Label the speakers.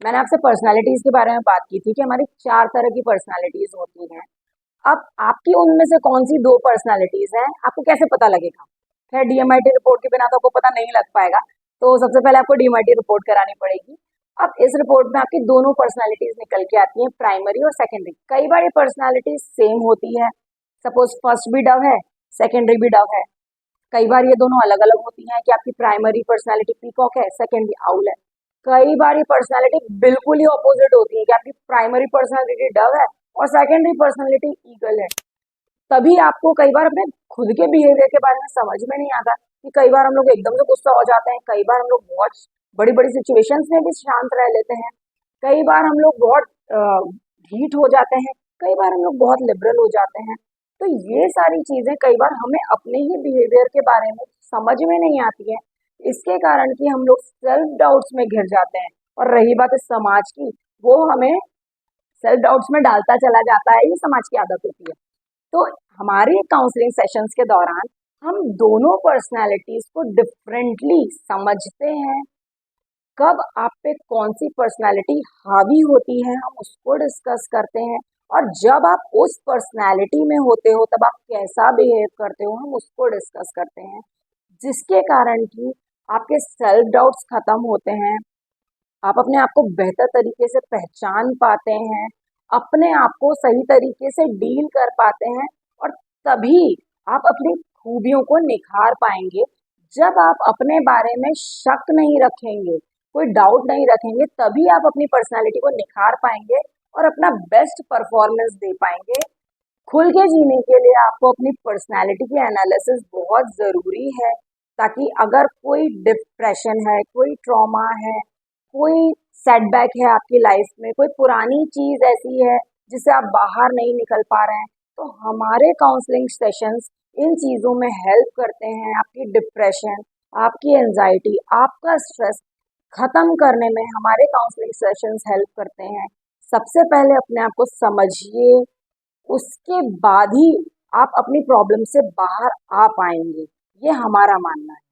Speaker 1: मैंने आपसे पर्सनालिटीज के बारे में बात की थी कि हमारी 4 तरह की पर्सनालिटीज होती हैं। अब आपकी उनमें से कौन सी 2 पर्सनालिटीज हैं, आपको कैसे पता लगेगा? खैर, डीएमआईटी रिपोर्ट के बिना तो आपको पता नहीं लग पाएगा। तो सबसे पहले आपको डीएमआईटी रिपोर्ट करानी पड़ेगी। अब इस रिपोर्ट में आपकी दोनों पर्सनालिटीज निकल के आती हैं, प्राइमरी और सेकेंडरी। कई बार ये पर्सनालिटीज सेम होती है। सपोज फर्स्ट भी डव है, सेकेंडरी भी डव है। कई बार ये दोनों अलग अलग होती हैं कि आपकी प्राइमरी पर्सनालिटी पीकॉक है, सेकेंडरी आउल है। कई बार ये पर्सनालिटी बिल्कुल ही ऑपोजिट होती है कि आपकी प्राइमरी पर्सनालिटी डव है और सेकेंडरी पर्सनालिटी ईगल है। तभी आपको कई बार अपने खुद के बिहेवियर के बारे में समझ में नहीं आता कि कई बार हम लोग एकदम से गुस्सा हो जाते हैं, कई बार हम लोग बहुत बड़ी बड़ी सिचुएशंस में भी शांत रह लेते हैं, कई बार हम लोग बहुत ढीठ हो जाते हैं, कई बार हम लोग बहुत लिबरल हो जाते हैं। तो ये सारी चीजें कई बार हमें अपने ही बिहेवियर के बारे में समझ में नहीं आती है। इसके कारण कि हम लोग सेल्फ डाउट्स में घिर जाते हैं। और रही बात इस समाज की, वो हमें सेल्फ डाउट्स में डालता चला जाता है, ये समाज की आदत होती है। तो हमारे काउंसलिंग सेशंस के दौरान हम दोनों पर्सनालिटीज को डिफरेंटली समझते हैं। कब आप पे कौन सी पर्सनालिटी हावी होती है, हम उसको डिस्कस करते हैं। और जब आप उस पर्सनालिटी में होते हो तब आप कैसा बिहेव करते हो, हम उसको डिस्कस करते हैं। जिसके कारण कि आपके सेल्फ डाउट्स खत्म होते हैं, आप अपने आप को बेहतर तरीके से पहचान पाते हैं, अपने आप को सही तरीके से डील कर पाते हैं। और तभी आप अपनी खूबियों को निखार पाएंगे। जब आप अपने बारे में शक नहीं रखेंगे, कोई डाउट नहीं रखेंगे, तभी आप अपनी पर्सनालिटी को निखार पाएंगे और अपना बेस्ट परफॉर्मेंस दे पाएंगे। खुल के जीने के लिए आपको अपनी पर्सनालिटी की एनालिसिस बहुत ज़रूरी है, ताकि अगर कोई डिप्रेशन है, कोई ट्रॉमा है, कोई सेटबैक है आपकी लाइफ में, कोई पुरानी चीज़ ऐसी है जिससे आप बाहर नहीं निकल पा रहे हैं, तो हमारे काउंसलिंग सेशंस इन चीज़ों में हेल्प करते हैं। आपकी डिप्रेशन, आपकी एंजाइटी, आपका स्ट्रेस खत्म करने में हमारे काउंसलिंग सेशंस हेल्प करते हैं। सबसे पहले अपने आप को समझिए, उसके बाद ही आप अपनी प्रॉब्लम से बाहर आ पाएंगे। ये हमारा मानना है।